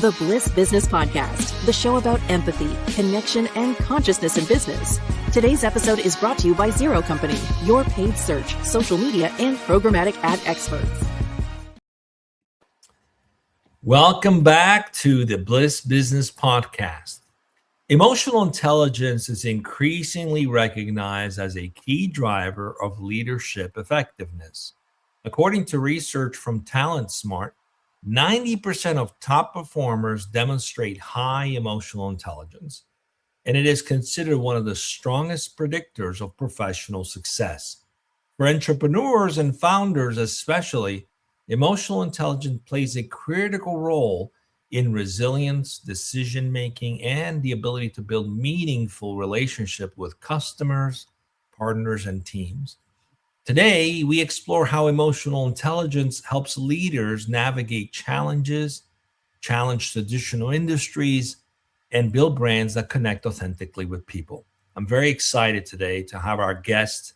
The Bliss Business Podcast, the show about empathy, connection, and consciousness in business. Today's episode is brought to you by Zero Company, your paid search, social media, and programmatic ad experts. Welcome back to the Bliss Business Podcast. Emotional intelligence is increasingly recognized as a key driver of leadership effectiveness. According to research from TalentSmart, 90% of top performers demonstrate high emotional intelligence, and it is considered one of the strongest predictors of professional success. For entrepreneurs and founders especially, emotional intelligence plays a critical role in resilience, decision-making, and the ability to build meaningful relationships with customers, partners, and teams. Today, we explore how emotional intelligence helps leaders navigate challenges, challenge traditional industries, and build brands that connect authentically with people. I'm very excited today to have our guest.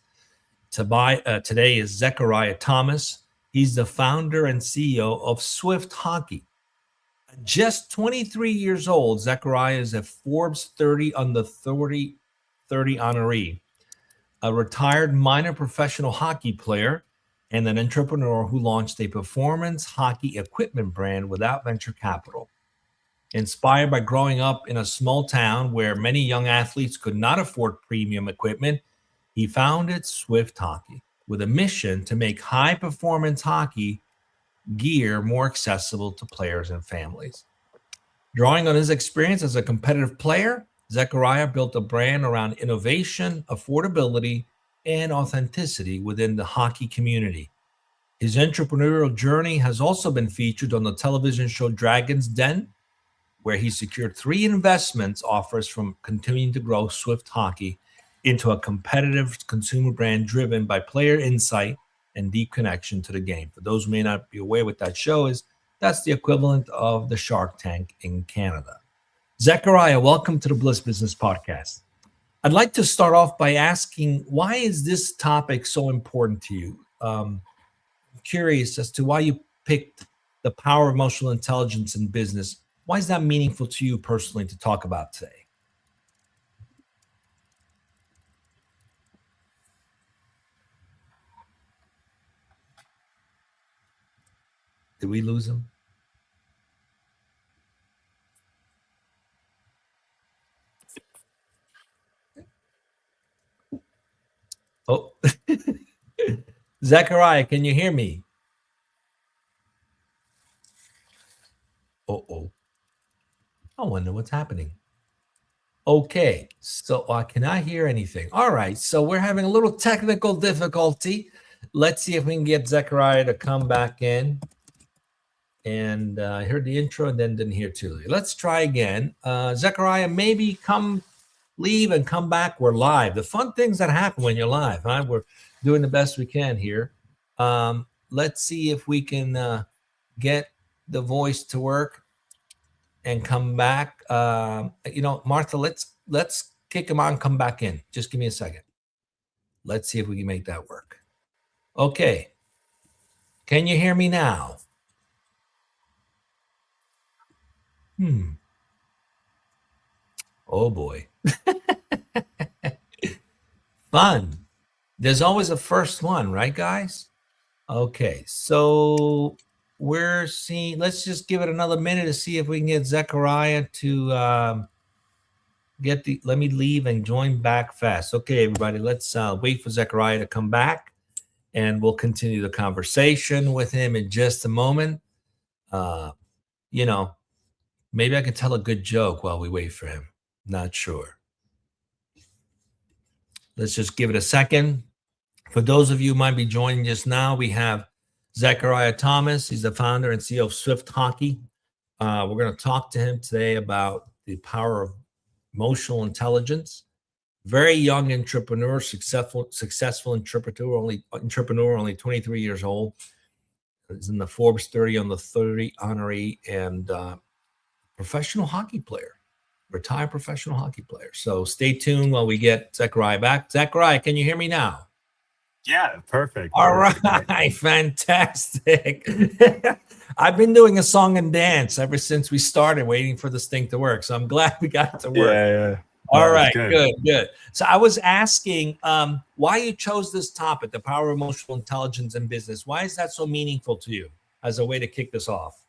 Today is Zechariah Thomas. He's the founder and CEO of Swift Hockey. Just 23 years old, Zechariah is a Forbes 30 under 30 honoree, a retired minor professional hockey player, and an entrepreneur who launched a performance hockey equipment brand without venture capital. Inspired by growing up in a small town where many young athletes could not afford premium equipment, he founded Swift Hockey with a mission to make high-performance hockey gear more accessible to players and families. Drawing on his experience as a competitive player, Zechariah built a brand around innovation, affordability, and authenticity within the hockey community. His entrepreneurial journey has also been featured on the television show Dragon's Den, where he secured 3 investment offers from continuing to grow Swift Hockey into a competitive consumer brand driven by player insight and deep connection to the game. For those who may not be aware what that show is, that's the equivalent of the Shark Tank in Canada. Zechariah, welcome to the Bliss Business Podcast. I'd like to start off by asking, why is this topic so important to you? I'm curious as to why you picked the power of emotional intelligence in business. Why is that meaningful to you personally to talk about today? Did we lose him? Oh, Zechariah, can you hear me? Uh-oh. I wonder what's happening. Okay, so I cannot hear anything. All right, so we're having a little technical difficulty. Let's see if we can get Zechariah to come back in. And I heard the intro and then didn't hear Tullio. Let's try again. Zechariah, maybe leave and come back. We're live. The fun things that happen when you're live, huh? We're doing the best we can here. Let's see if we can get the voice to work and come back. Martha, let's kick him out and come back in. Just give me a second. Let's see if we can make that work. Okay. Can you hear me now? Oh boy. Fun. There's always a first one, right, guys? Okay, so let's just give it another minute to see if we can get Zechariah to let me leave and join back fast. Okay, everybody, let's wait for Zechariah to come back and we'll continue the conversation with him in just a moment. Maybe I can tell a good joke while we wait for him. Not sure. Let's just give it a second. For those of you who might be joining just now, we have Zechariah Thomas. He's the founder and CEO of Swift Hockey. We're going to talk to him today about the power of emotional intelligence. Very young entrepreneur, successful entrepreneur, only 23 years old. He's in the Forbes 30 on the 30 honoree and professional hockey player, retired professional hockey player. So stay tuned while we get Zechariah back. Zechariah, can you hear me now? Yeah, perfect. All Perfect. right, fantastic. I've been doing a song and dance ever since we started waiting for this thing to work. So I'm glad we got it to work. Yeah. All No, it's right, good. good, good. So I was asking why you chose this topic, the power of emotional intelligence in business. Why is that so meaningful to you as a way to kick this off?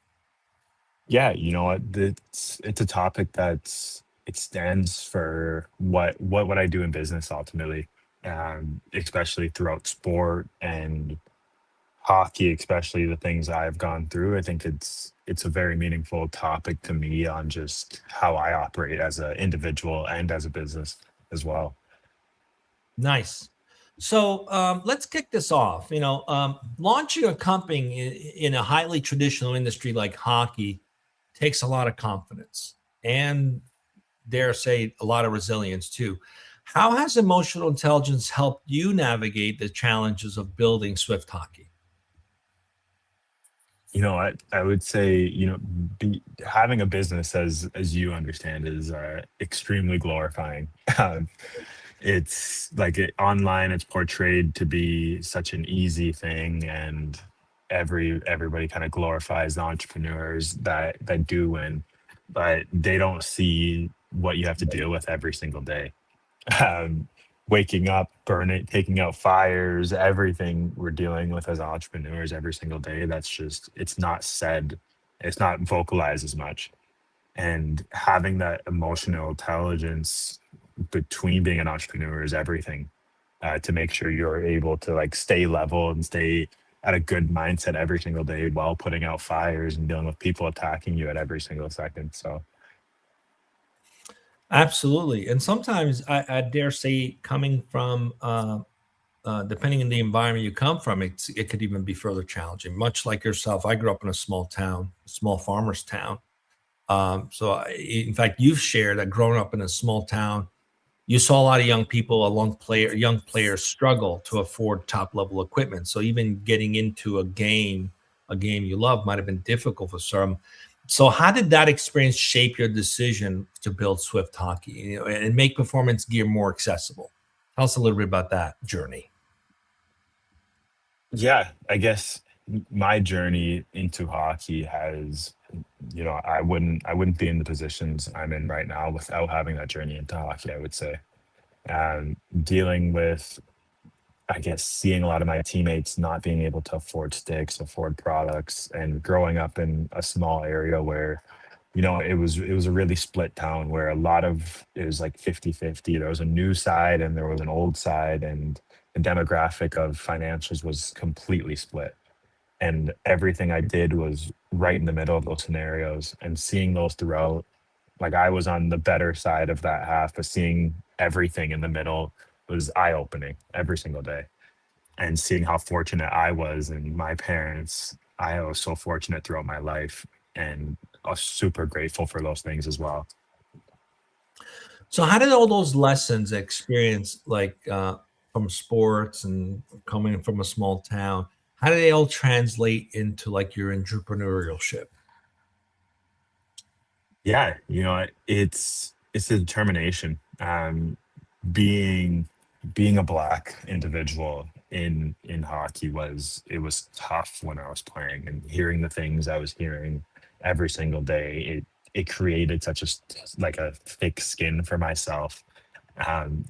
Yeah, you know what? It's a topic it stands for what I do in business ultimately, especially throughout sport and hockey, especially the things I've gone through. I think it's a very meaningful topic to me on just how I operate as an individual and as a business as well. Nice. So let's kick this off. Launching a company in a highly traditional industry like hockey takes a lot of confidence and, dare say, a lot of resilience too. How has emotional intelligence helped you navigate the challenges of building Swift Hockey? I would say, having a business as you understand is extremely glorifying. Um, it's like online, it's portrayed to be such an easy thing, and everybody kind of glorifies the entrepreneurs that do win, but they don't see what you have to deal with every single day. um, Waking up, burning, taking out fires, everything we're dealing with as entrepreneurs every single day. That's just, it's not said, it's not vocalized as much. And having that emotional intelligence between being an entrepreneur is everything, to make sure you're able to like stay level and stay at a good mindset every single day while putting out fires and dealing with people attacking you at every single second. So Absolutely. And sometimes I dare say, coming from, depending on the environment you come from, it could even be further challenging. Much like yourself, I grew up in a small town, a small farmer's town. In fact, you've shared that growing up in a small town, you saw a lot of young people, young players struggle to afford top level equipment. So even getting into a game you love might have been difficult for some. So how did that experience shape your decision to build Swift Hockey, and make performance gear more accessible? Tell us a little bit about that journey. yeah, I guess my journey into hockey has, I wouldn't be in the positions I'm in right now without having that journey into hockey, I would say. Dealing with, I guess, seeing a lot of my teammates not being able to afford sticks, afford products, and growing up in a small area where, it was a really split town where a lot of it was like 50-50. There was a new side and there was an old side, and the demographic of financials was completely split. And everything I did was right in the middle of those scenarios, and seeing those throughout, like I was on the better side of that half, but seeing everything in the middle was eye-opening every single day. And seeing how fortunate I was and my parents, I was so fortunate throughout my life, and I was super grateful for those things as well. So how did all those lessons experience, like from sports and coming from a small town, how do they all translate into like your entrepreneurship? Yeah, it's a determination. Being being a black individual in hockey was tough when I was playing, and hearing the things I was hearing every single day. It created such like a thick skin for myself,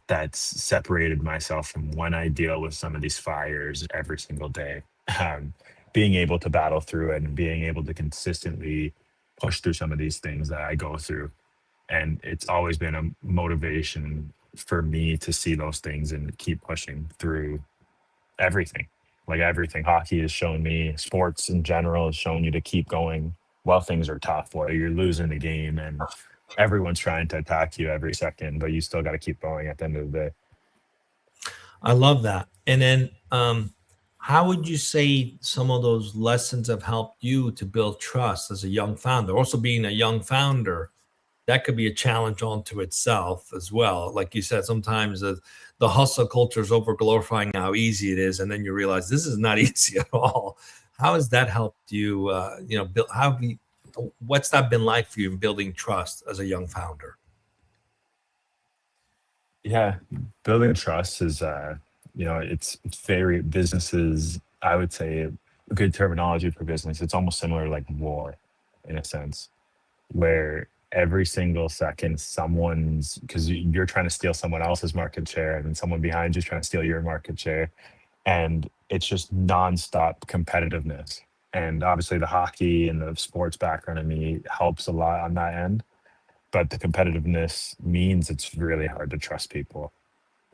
that's separated myself from when I deal with some of these fires every single day. Um, Being able to battle through it and being able to consistently push through some of these things that I go through. And it's always been a motivation for me to see those things and keep pushing through everything. Like everything hockey has shown me, sports in general has shown you to keep going while things are tough, while you're losing the game and everyone's trying to attack you every second, but you still got to keep going at the end of the day. I love that. And then, how would you say some of those lessons have helped you to build trust as a young founder? Also, being a young founder, that could be a challenge onto itself as well. Like you said, sometimes the hustle culture is over glorifying how easy it is, and then you realize this is not easy at all. How has that helped you? Build, what's that been like for you in building trust as a young founder? Yeah, building trust is it's very businesses, I would say a good terminology for business, it's almost similar like war in a sense, where every single second someone's, because you're trying to steal someone else's market share, and then someone behind you is trying to steal your market share, and it's just nonstop competitiveness. And obviously the hockey and the sports background in me helps a lot on that end, but the competitiveness means it's really hard to trust people.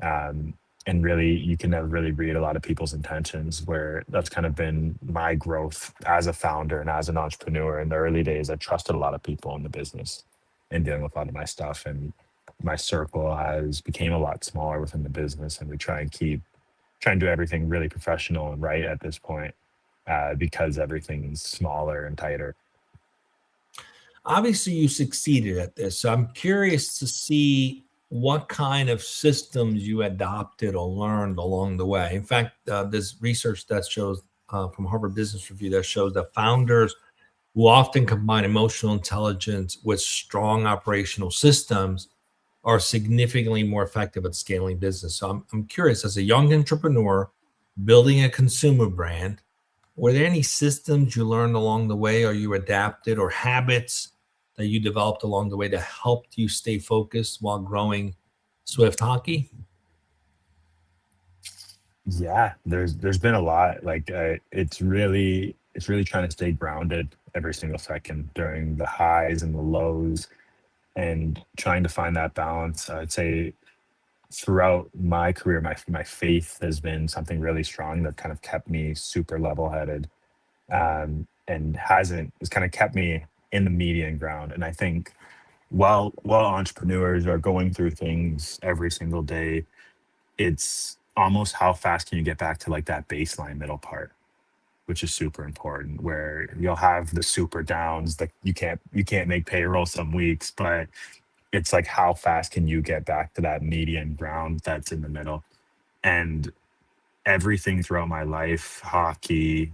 um, and really you can never really read a lot of people's intentions, where that's kind of been my growth as a founder and as an entrepreneur. In the early days, I trusted a lot of people in the business and dealing with a lot of my stuff, and my circle has became a lot smaller within the business, and we try and do everything really professional and right at this point, because everything's smaller and tighter. Obviously, you succeeded at this. So I'm curious to see what kind of systems you adopted or learned along the way. In fact, there's research that shows from Harvard Business Review that shows that founders who often combine emotional intelligence with strong operational systems are significantly more effective at scaling business. So I'm curious, as a young entrepreneur building a consumer brand, were there any systems you learned along the way, or you adapted, or habits that you developed along the way that helped you stay focused while growing Swift Hockey? Yeah, there's been a lot. Like it's really trying to stay grounded every single second during the highs and the lows, and trying to find that balance. I'd say throughout my career, my faith has been something really strong that kind of kept me super level headed, and hasn't it's kind of kept me in the median ground. And I think while entrepreneurs are going through things every single day, it's almost how fast can you get back to like that baseline middle part, which is super important, where you'll have the super downs, like you can't make payroll some weeks, but it's like how fast can you get back to that median ground that's in the middle. And everything throughout my life, hockey,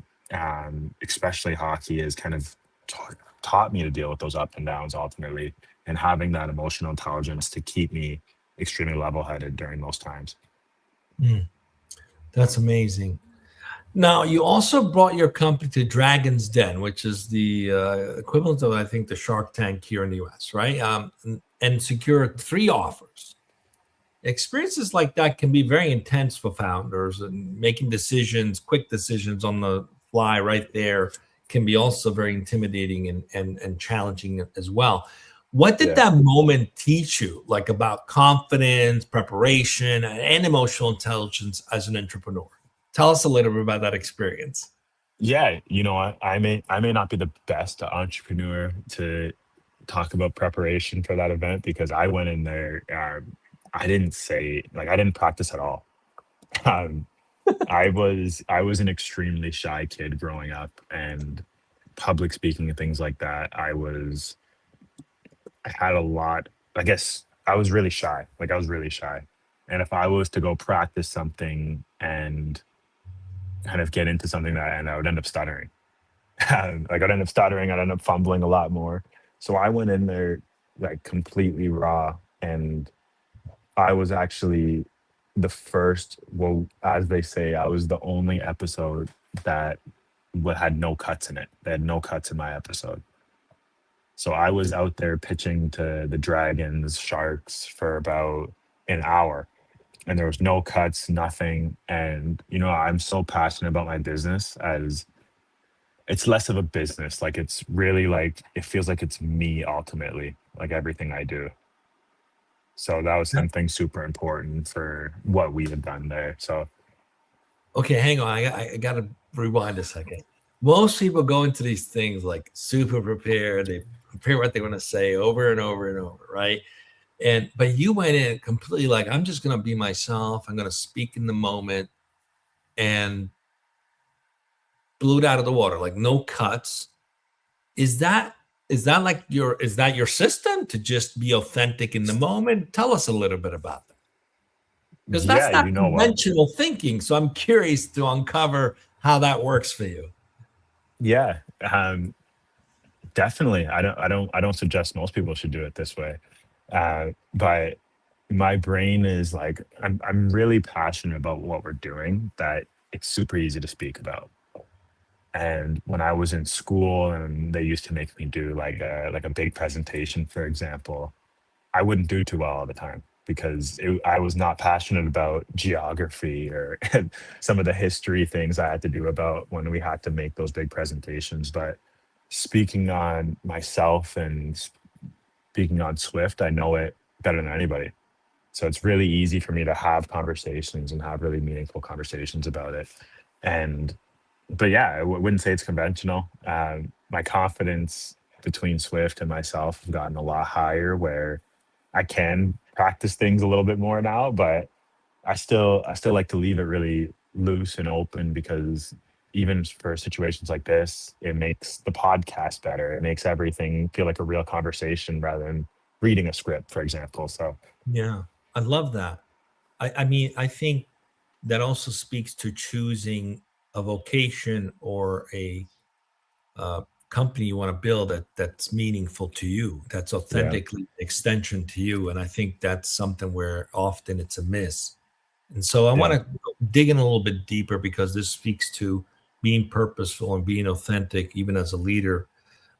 especially hockey, has kind of taught me to deal with those up and downs ultimately, and having that emotional intelligence to keep me extremely level headed during those times. Mm, that's amazing. Now, you also brought your company to Dragon's Den, which is the equivalent of, I think, the Shark Tank here in the US, right? And secured 3 offers. Experiences like that can be very intense for founders, and making decisions, quick decisions on the fly right there can be also very intimidating and challenging as well. What did Yeah. that moment teach you, like about confidence, preparation, and emotional intelligence as an entrepreneur? Tell us a little bit about that experience. Yeah, I may not be the best entrepreneur to talk about preparation for that event, because I went in there, I didn't practice at all. Um, I was an extremely shy kid growing up, and public speaking and things like that. I had a lot. I guess I was really shy. Like I was really shy, and if I was to go practice something and kind of get into something that, and I would end up stuttering. Like I'd end up stuttering, I'd end up fumbling a lot more. So I went in there like completely raw, and I was actually the first, well, as they say, I was the only episode that had no cuts in it. They had no cuts in my episode. So I was out there pitching to the Dragons, Sharks for about an hour, and there was no cuts, nothing. And I'm so passionate about my business, as it's less of a business. Like it's really like it feels like it's me ultimately, like everything I do. So that was something super important for what we had done there. So Okay, hang on. I got to rewind a second. Most people go into these things like super prepared. They prepare what they want to say over and over and over, right? But you went in completely like, I'm just going to be myself. I'm going to speak in the moment, and blew it out of the water, like no cuts. Is that is that your system to just be authentic in the moment? Tell us a little bit about that, because yeah, that's not you know what? conventional thinking. So I'm curious to uncover how that works for you. Yeah, definitely. I don't suggest most people should do it this way, but my brain is like, I'm really passionate about what we're doing, that it's super easy to speak about. And when I was in school and they used to make me do like a big presentation, for example, I wouldn't do too well all the time because I was not passionate about geography or some of the history things I had to do about when we had to make those big presentations. But speaking on myself and speaking on Swift, I know it better than anybody. So it's really easy for me to have conversations and have really meaningful conversations about it. And but yeah, wouldn't say it's conventional. My confidence between Swift and myself have gotten a lot higher where I can practice things a little bit more now, but I still like to leave it really loose and open because even for situations like this, it makes the podcast better. It makes everything feel like a real conversation rather than reading a script, for example. So Yeah, I love that. I mean, I think that also speaks to choosing a vocation or a company you want to build that's meaningful to you, that's yeah, authentically an extension to you. And I think that's something where often it's a miss. And so I want yeah, to dig in a little bit deeper because this speaks to being purposeful and being authentic, even as a leader.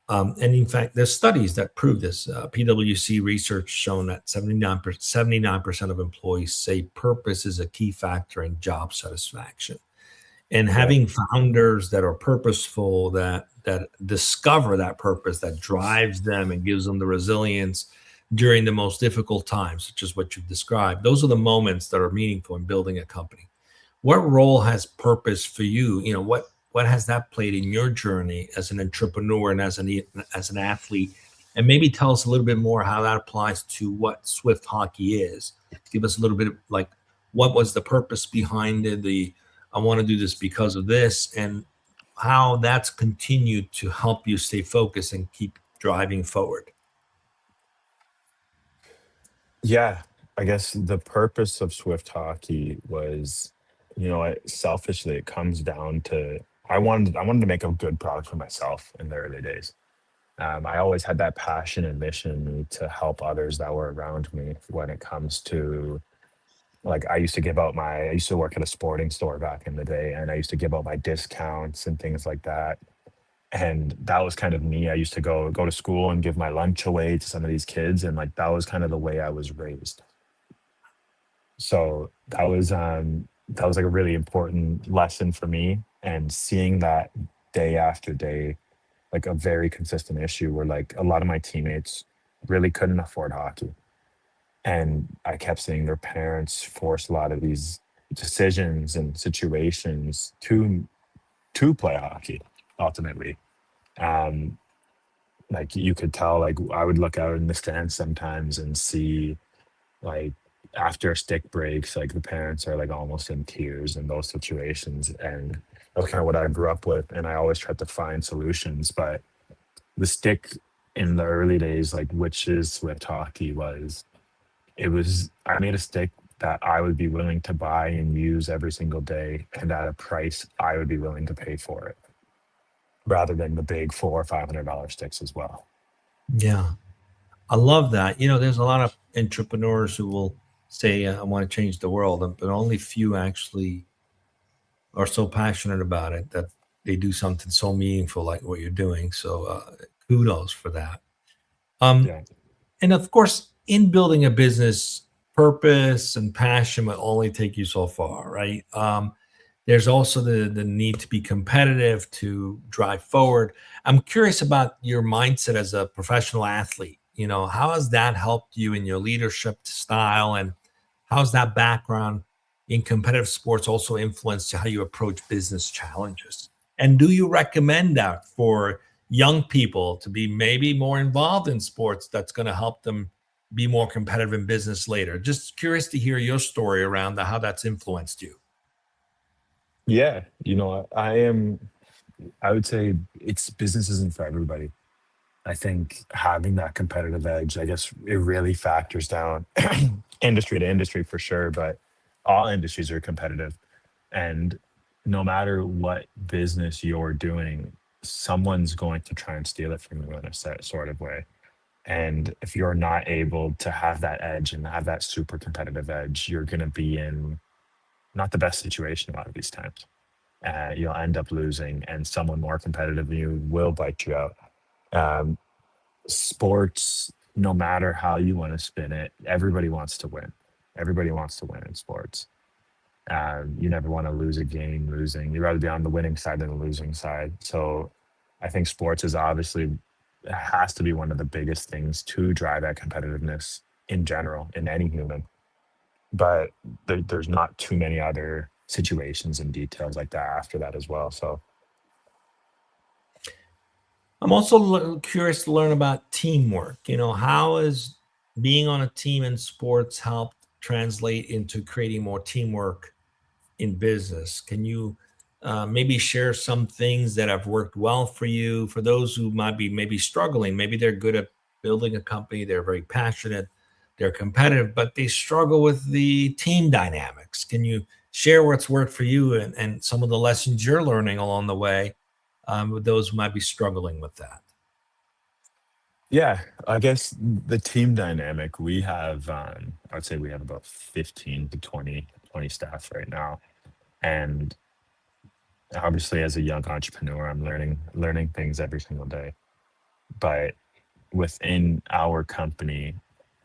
And in fact, there's studies that prove this. PwC research shown that 79% of employees say purpose is a key factor in job satisfaction. And yeah. having founders that are purposeful, that discover that purpose, that drives them and gives them the resilience during the most difficult times, such as what you've described, those are the moments that are meaningful in building a company. What role has purpose for you? What has that played in your journey as an entrepreneur and as an athlete? And maybe tell us a little bit more how that applies to what Swift Hockey is. Give us a little bit of like what was the purpose behind it, the I want to do this because of this, and how that's continued to help you stay focused and keep driving forward. Yeah, I guess the purpose of Swift Hockey was, selfishly, it comes down to I wanted to make a good product for myself in the early days. I always had that passion and mission to help others that were around me when it comes to like I used to work at a sporting store back in the day, and I used to give out my discounts and things like that. And that was kind of me. I used to go to school and give my lunch away to some of these kids, and like that was kind of the way I was raised. So that was like a really important lesson for me. And seeing that day after day, like a very consistent issue where like a lot of my teammates really couldn't afford hockey. And I kept seeing their parents force a lot of these decisions and situations to play hockey ultimately. Um, like you could tell, like I would look out in the stands sometimes and see like after a stick breaks, like the parents are like almost in tears in those situations. And that's kind of what I grew up with. And I always tried to find solutions. But the stick in the early days, like which is Swift Hockey, I made a stick that I would be willing to buy and use every single day and at a price I would be willing to pay for it, rather than the big $400 or $500 sticks as well. Yeah, I love that. There's a lot of entrepreneurs who will say, I want to change the world, but only few actually are so passionate about it that they do something so meaningful like what you're doing. So kudos for that. Um, Yeah. and of course, in building a business, purpose and passion will only take you so far, right? There's also the need to be competitive to drive forward. I'm curious about your mindset as a professional athlete. How has that helped you in your leadership style, and how's that background in competitive sports also influenced how you approach business challenges? And do you recommend that for young people to be maybe more involved in sports that's going to help them be more competitive in business later? Just curious to hear your story around how that's influenced you. Yeah. I would say it's business isn't for everybody. I think having that competitive edge, I guess it really factors down industry to industry for sure, but all industries are competitive. And no matter what business you're doing, someone's going to try and steal it from you in a sort of way. And if you're not able to have that edge and have that super competitive edge, you're going to be in not the best situation a lot of these times. You'll end up losing, and someone more competitive than you will bite you out. Um, Sports, no matter how you want to spin it, everybody wants to win. Everybody wants to win in sports. You never want to lose a game losing. You'd rather be on the winning side than the losing side. So I think sports is obviously has to be one of the biggest things to drive that competitiveness in general in any human. But there's not too many other situations and details like that after that as well. So I'm also curious to learn about teamwork. How has being on a team in sports helped translate into creating more teamwork in business? Can you maybe share some things that have worked well for you, for those who might be maybe struggling? Maybe they're good at building a company, they're very passionate, they're competitive, but they struggle with the team dynamics. Can you share what's worked for you and some of the lessons you're learning along the way with those who might be struggling with that? yeah, I guess the team dynamic we have, I would say we have about 15 to 20 staff right now. And obviously as a young entrepreneur, I'm learning things every single day. But within our company,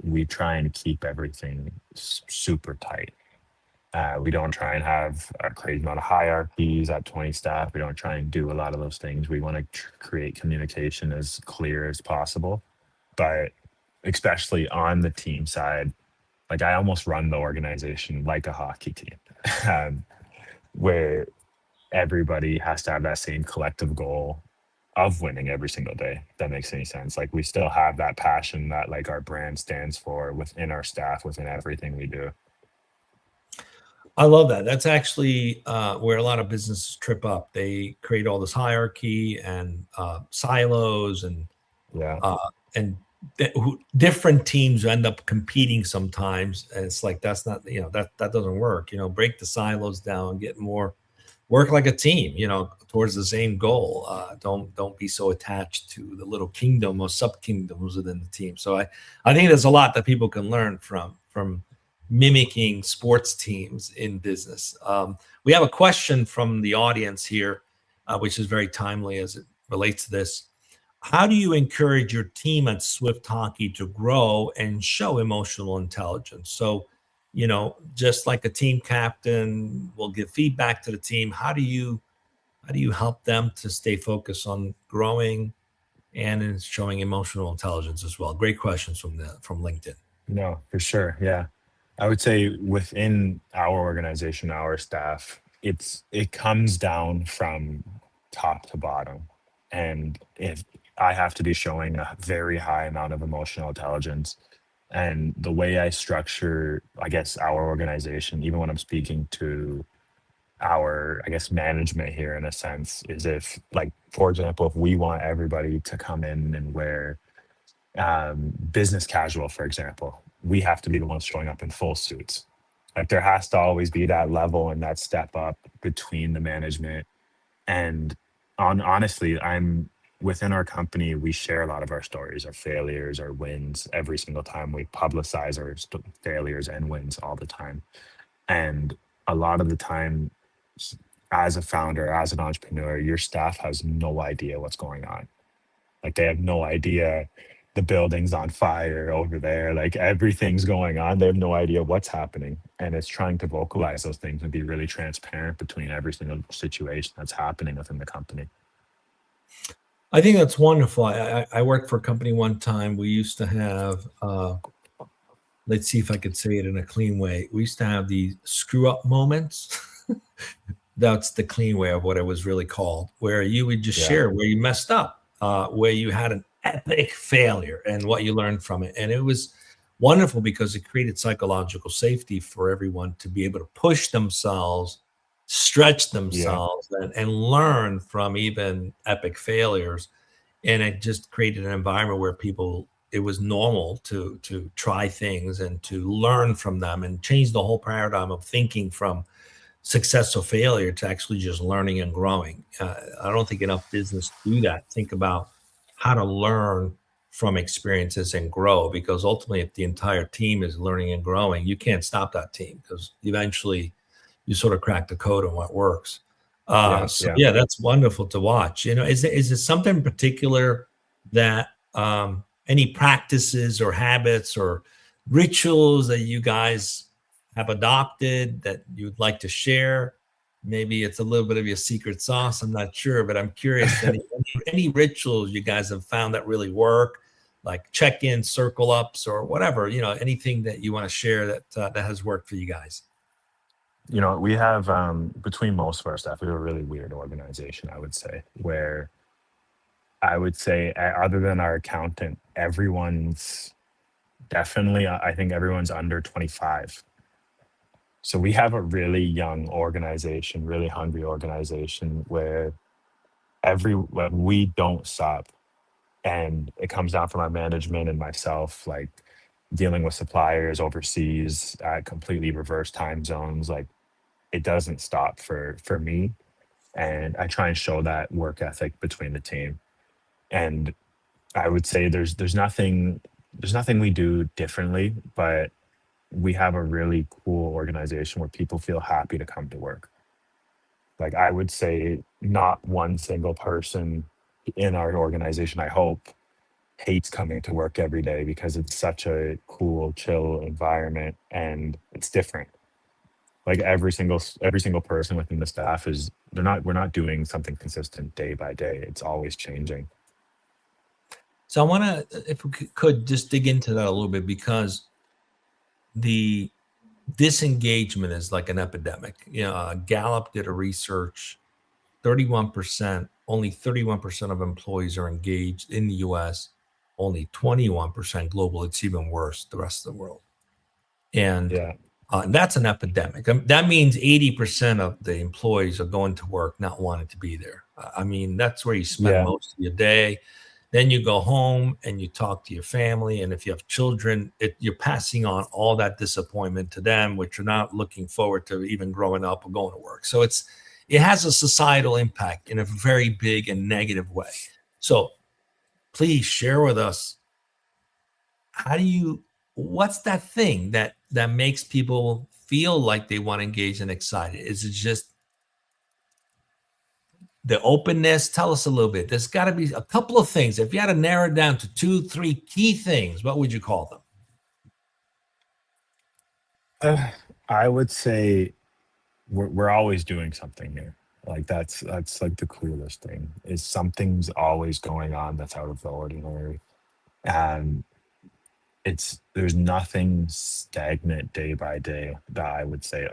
we try and keep everything super tight. We don't try and have a crazy amount of hierarchies at 20 staff. We don't try and do a lot of those things. We want to create communication as clear as possible. But especially on the team side, like I almost run the organization like a hockey team, um, where everybody has to have that same collective goal of winning every single day. If that makes any sense. Like we still have that passion that like our brand stands for within our staff, within everything we do. I love that. That's actually where a lot of businesses trip up. They create all this hierarchy and silos Yeah. uh, and different teams end up competing sometimes. And it's like, that's not, that doesn't work. Break the silos down, get more, work like a team, towards the same goal. Don't be so attached to the little kingdom or sub kingdoms within the team. So I think there's a lot that people can learn from mimicking sports teams in business. We have a question from the audience here, which is very timely as it relates to this. How do you encourage your team at Swift Hockey to grow and show emotional intelligence? So, just like a team captain will give feedback to the team, how do you help them to stay focused on growing and in showing emotional intelligence as well? Great questions from LinkedIn. No, for sure. Yeah. I would say within our organization, our staff, it comes down from top to bottom. And if I have to be showing a very high amount of emotional intelligence, and the way I structure, I guess, our organization, even when I'm speaking to our, I guess, management here in a sense, is if, like, for example, if we want everybody to come in and wear business casual, for example, we have to be the ones showing up in full suits. Like there has to always be that level and that step up between the management and honestly, I'm within our company, we share a lot of our stories, our failures, our wins every single time. We publicize our failures and wins all the time. And a lot of the time, as a founder, as an entrepreneur, your staff has no idea what's going on. Like they have no idea the building's on fire over there. Like everything's going on. They have no idea what's happening. And it's trying to vocalize those things and be really transparent between every single situation that's happening within the company. I think that's wonderful. I worked for a company one time. We used to have, let's see if I could say it in a clean way. We used to have these screw up moments. That's the clean way of what it was really called, where you would just share where you messed up, where you had an epic failure and what you learned from it. And it was wonderful because it created psychological safety for everyone to be able to push themselves, stretch themselves, and learn from even epic failures. And it just created an environment where it was normal to try things and to learn from them and change the whole paradigm of thinking from success or failure to actually just learning and growing. I don't think enough business do that. Think about how to learn from experiences and grow, because ultimately if the entire team is learning and growing, you can't stop that team because eventually you sort of crack the code on what works. So that's wonderful to watch. Is it something in particular that any practices or habits or rituals that you guys have adopted that you'd like to share? Maybe it's a little bit of your secret sauce. I'm not sure, but I'm curious. Any rituals you guys have found that really work, like check-in, circle ups, or whatever? Anything that you want to share that has worked for you guys? We have, between most of our staff, we have a really weird organization, I would say, where I would say, other than our accountant, everyone's definitely, I think everyone's under 25. So we have a really young organization, really hungry organization where we don't stop. And it comes down from our management and myself, like dealing with suppliers overseas at completely reverse time zones. Like, it doesn't stop for me. And I try and show that work ethic between the team. And I would say there's nothing we do differently, but we have a really cool organization where people feel happy to come to work. Like, I would say not one single person in our organization, I hope, hates coming to work every day, because it's such a cool, chill environment and it's different. Like, every single person within the staff we're not doing something consistent day by day. It's always changing. So I want to, if we could just dig into that a little bit, because the disengagement is like an epidemic. Gallup did a research, 31%, only 31% of employees are engaged in the US, only 21% global. It's even worse the rest of the world. And that's an epidemic. That means 80% of the employees are going to work not wanting to be there. I mean, that's where you spend most of your day. Then you go home and you talk to your family. And if you have children, you're passing on all that disappointment to them, which are not looking forward to even growing up or going to work. So it has a societal impact in a very big and negative way. So please share with us, what's that thing that makes people feel like they want to engage and excited? Is it just the openness? Tell us a little bit. There's got to be a couple of things. If you had to narrow it down to 2-3 key things, what would you call them? I would say we're always doing something here. Like, that's like the coolest thing, is something's always going on that's out of the ordinary. And there's nothing stagnant day by day, that I would say.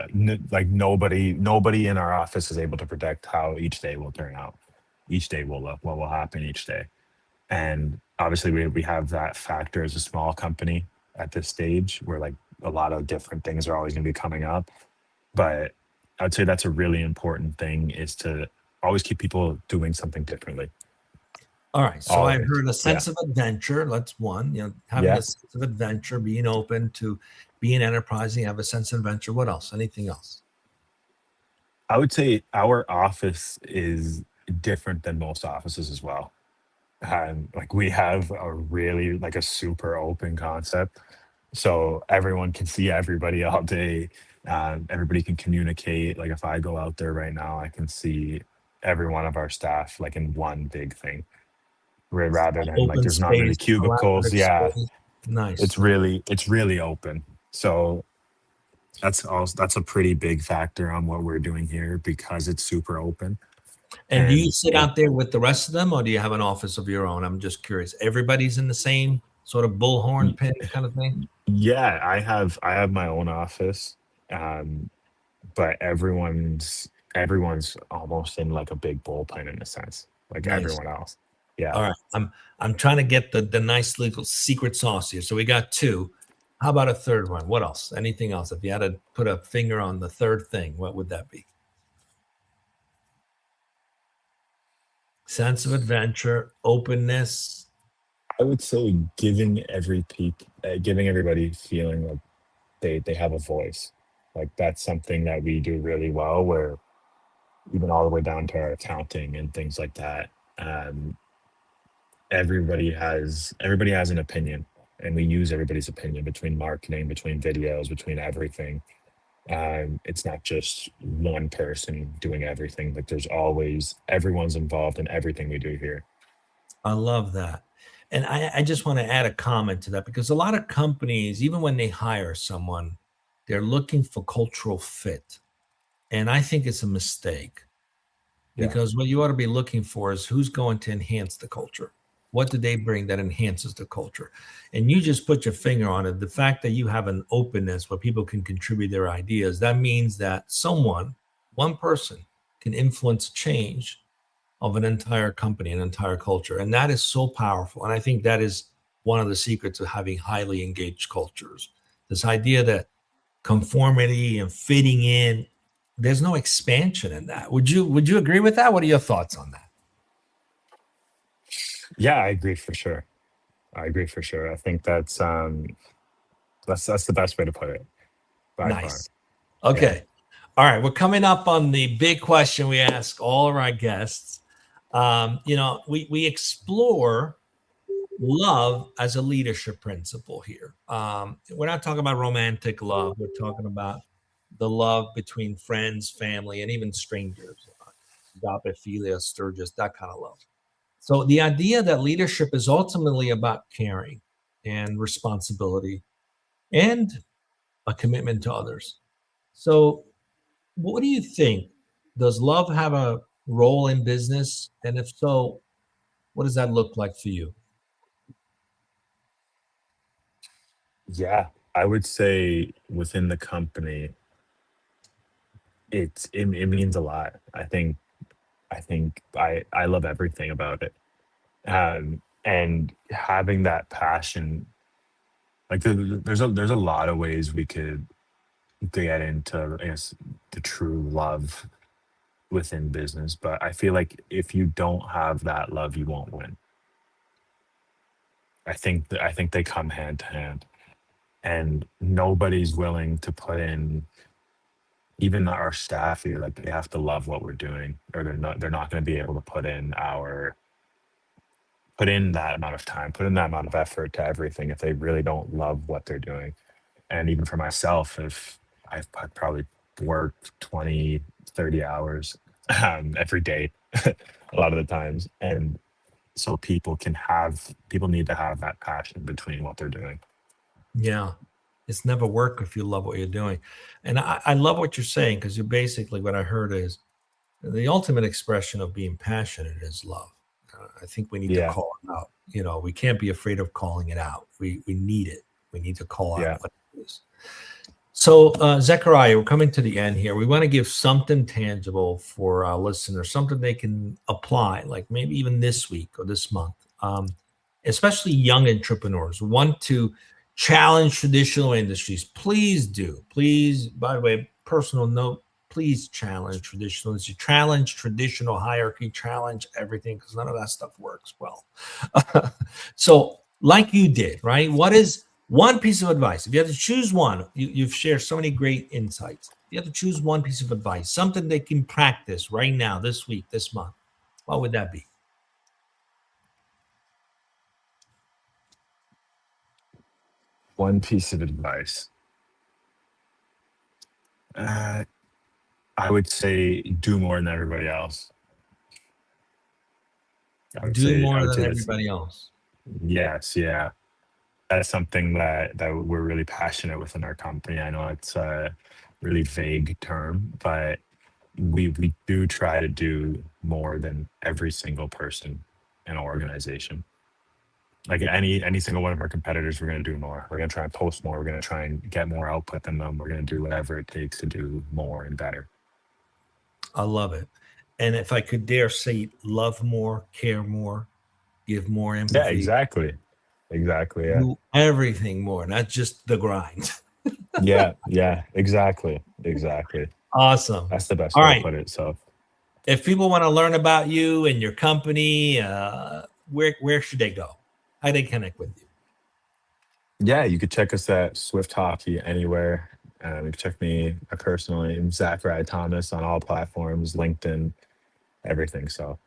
Like, nobody in our office is able to predict how each day will turn out. Each day will look, what will happen each day. And obviously we have that factor as a small company at this stage, where like a lot of different things are always going to be coming up. But I would say that's a really important thing, is to always keep people doing something differently. All right. So I've heard a sense of adventure. That's one, having a sense of adventure, being open to being enterprising, have a sense of adventure. What else? Anything else? I would say our office is different than most offices as well. Like, we have a super open concept. So everyone can see everybody all day. Everybody can communicate. Like, if I go out there right now, I can see every one of our staff, like, in one big thing. Rather than like, there's not really cubicles. Nice. It's really open. So that's a pretty big factor on what we're doing here, because it's super open. And do you sit out there with the rest of them, or do you have an office of your own? I'm just curious. Everybody's in the same sort of bullhorn pit kind of thing? Yeah, I have my own office. But everyone's almost in like a big bullpen, in a sense, like everyone else. Yeah. All right. I'm trying to get the nice little secret sauce here. So we got 2. How about a third one? What else? Anything else? If you had to put a finger on the third thing, what would that be? Sense of adventure, openness. I would say giving everybody feeling like they have a voice. Like, that's something that we do really well, where even all the way down to our accounting and things like that. everybody has an opinion, and we use everybody's opinion between marketing, between videos, between everything. It's not just one person doing everything, but there's always everyone's involved in everything we do here. I love that. And I just want to add a comment to that because a lot of companies, even when they hire someone, they're looking for cultural fit. And I think it's a mistake Yeah. because what you ought to be looking for is who's going to enhance the culture. What do they bring that enhances the culture? And you just put your finger on it. The fact that you have an openness where people can contribute their ideas, that means that someone, one person, can influence change of an entire company, an entire culture. And that is so powerful. And I think that is one of the secrets of having highly engaged cultures. This idea that conformity and fitting in, there's no expansion in that. Would you agree with that? What are your thoughts on that? Yeah, I agree for sure. I agree for sure. I think that's the best way to put it by far. Nice. Yeah. Okay. All right. We're coming up on the big question we ask all of our guests. We explore love as a leadership principle here. We're not talking about romantic love. We're talking about the love between friends, family, and even strangers. Agape, philia, sturgis, that kind of love. So the idea that leadership is ultimately about caring and responsibility and a commitment to others. So what do you think? Does love have a role in business? And if so, what does that look like for you? Yeah. I would say within the company, it means a lot. I think I love everything about it. And having that passion, like there's a lot of ways we could get into, I guess, the true love within business, but I feel like if you don't have that love, you won't win. I think they come hand to hand, and nobody's willing to put in, even our staff here, like they have to love what we're doing, or they're not going to be able to put in that amount of time, put in that amount of effort to everything if they really don't love what they're doing. And even for myself, if I've probably worked 20, 30 hours every day, a lot of the times. And so people need to have that passion between what they're doing. Yeah. It's never work if you love what you're doing. And I love what you're saying because you're basically what I heard is the ultimate expression of being passionate is love. I think we need to Yeah. call it out. We can't be afraid of calling it out. We need it. We need to call out Yeah. what it is. So, Zechariah, we're coming to the end here. We want to give something tangible for our listeners, something they can apply, like maybe even this week or this month. Especially young entrepreneurs want to challenge traditional industries. Please do. Please, by the way, personal note, please challenge traditional industry, challenge traditional hierarchy, challenge everything because none of that stuff works well. So, like you did, right? What is one piece of advice? If you have to choose one, you've shared so many great insights. If you have to choose one piece of advice, something they can practice right now, this week, this month, what would that be? One piece of advice. Uh, I would say do more than everybody else. I would Do say I more would than say that's everybody else. yes, yeah. That's something that we're really passionate with in our company. I know it's a really vague term, but we do try to do more than every single person in our organization. Like any single one of our competitors, we're going to do more. We're going to try and post more. We're going to try and get more output than them. We're going to do whatever it takes to do more and better. I love it. And if I could dare say, love more, care more, give more Yeah, empathy, exactly. Exactly. Yeah. do everything more, not just the grind. Yeah. Yeah. Exactly. Exactly. Awesome. That's the best All way to right. put it. So, If people want to learn about you and your company, where should they go? How do they connect with you? yeah, you could check us at Swift Hockey anywhere. You can check me personally, Zachariah Thomas, on all platforms, LinkedIn, everything. So,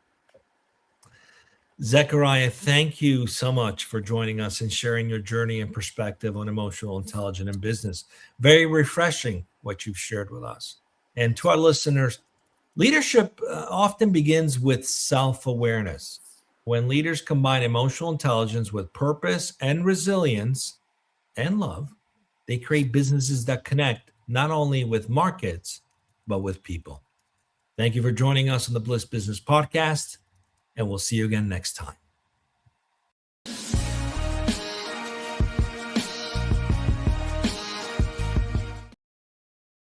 Zechariah, thank you so much for joining us and sharing your journey and perspective on emotional intelligence in business. Very refreshing what you've shared with us. And to our listeners, leadership often begins with self-awareness. When leaders combine emotional intelligence with purpose and resilience and love, they create businesses that connect not only with markets, but with people. Thank you for joining us on the Bliss Business Podcast, and we'll see you again next time.